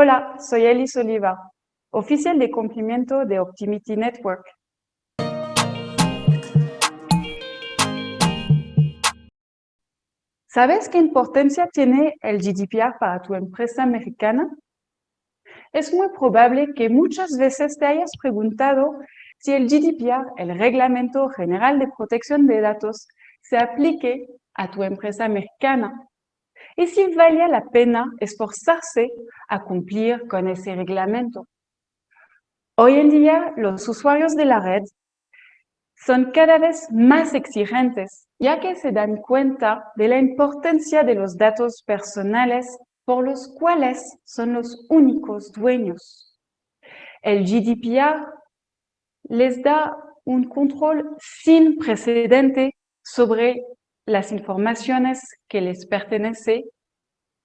Hola, soy Elis Oliva, oficial de cumplimiento de Optimity Network. ¿Sabes qué importancia tiene el GDPR para tu empresa mexicana? Es muy probable que muchas veces te hayas preguntado si el GDPR, el Reglamento General de Protección de Datos, se aplique a tu empresa mexicana y si valía la pena esforzarse a cumplir con ese reglamento. Hoy en día, los usuarios de la red son cada vez más exigentes, ya que se dan cuenta de la importancia de los datos personales por los cuales son los únicos dueños. El GDPR les da un control sin precedente sobre las informaciones que les pertenecen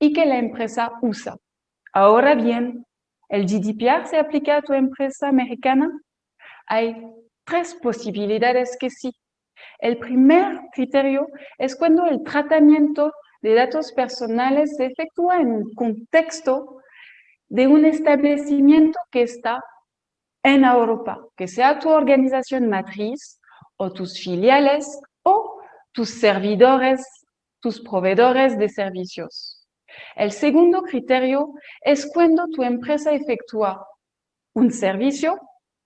y que la empresa usa. Ahora bien, ¿el GDPR se aplica a tu empresa mexicana? Hay tres posibilidades que sí. El primer criterio es cuando el tratamiento de datos personales se efectúa en un contexto de un establecimiento que está en Europa, que sea tu organización matriz o tus filiales o tus servidores, tus proveedores de servicios. El segundo criterio es cuando tu empresa efectúa un servicio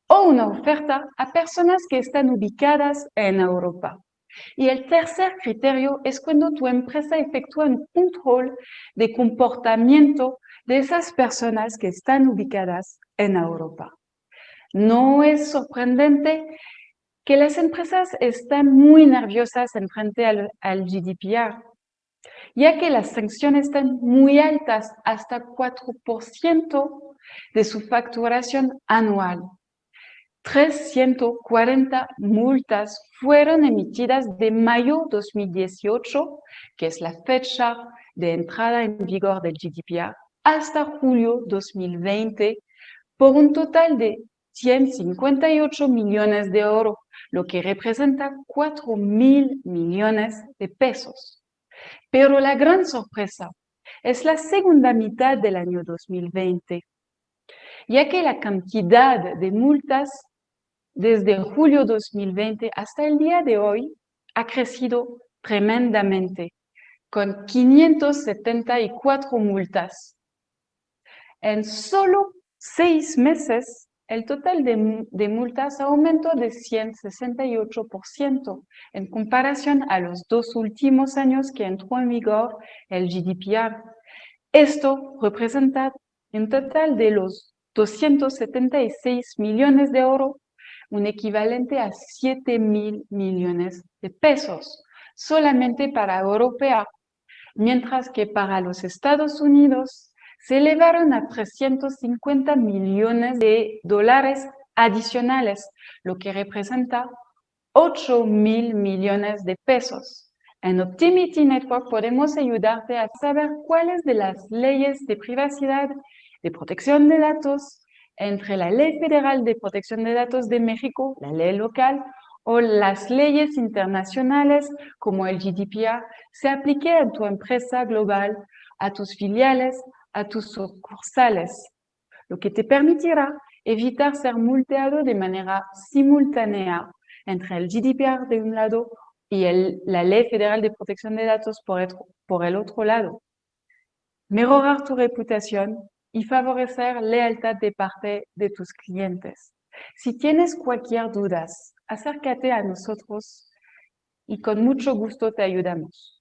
o una oferta a personas que están ubicadas en Europa. Y el tercer criterio es cuando tu empresa efectúa un control de comportamiento de esas personas que están ubicadas en Europa. No es sorprendente que las empresas están muy nerviosas en frente al GDPR, ya que las sanciones están muy altas, hasta 4% de su facturación anual. 340 multas fueron emitidas de mayo 2018, que es la fecha de entrada en vigor del GDPR, hasta julio 2020, por un total de 158 millones de euros, lo que representa 4.000 millones de pesos. Pero la gran sorpresa es la segunda mitad del año 2020, ya que la cantidad de multas desde julio 2020 hasta el día de hoy ha crecido tremendamente, con 574 multas. En solo 6 meses, el total de multas aumentó de 168% en comparación a los 2 últimos años que entró en vigor el GDPR. Esto representa un total de los 276 millones de euros, un equivalente a 7.000 millones de pesos, solamente para Europa, mientras que para los Estados Unidos se elevaron a 350 millones de dólares adicionales, lo que representa 8.000 millones de pesos. En Optimity Network podemos ayudarte a saber cuáles de las leyes de privacidad, de protección de datos, entre la Ley Federal de Protección de Datos de México, la ley local, o las leyes internacionales como el GDPR, se aplique a tu empresa global, a tus filiales, a tus sucursales, lo que te permitirá evitar ser multado de manera simultánea entre el GDPR de un lado y la Ley Federal de Protección de Datos por el otro lado. Mejorar tu reputación y favorecer lealtad de parte de tus clientes. Si tienes cualquier duda, acércate a nosotros y con mucho gusto te ayudamos.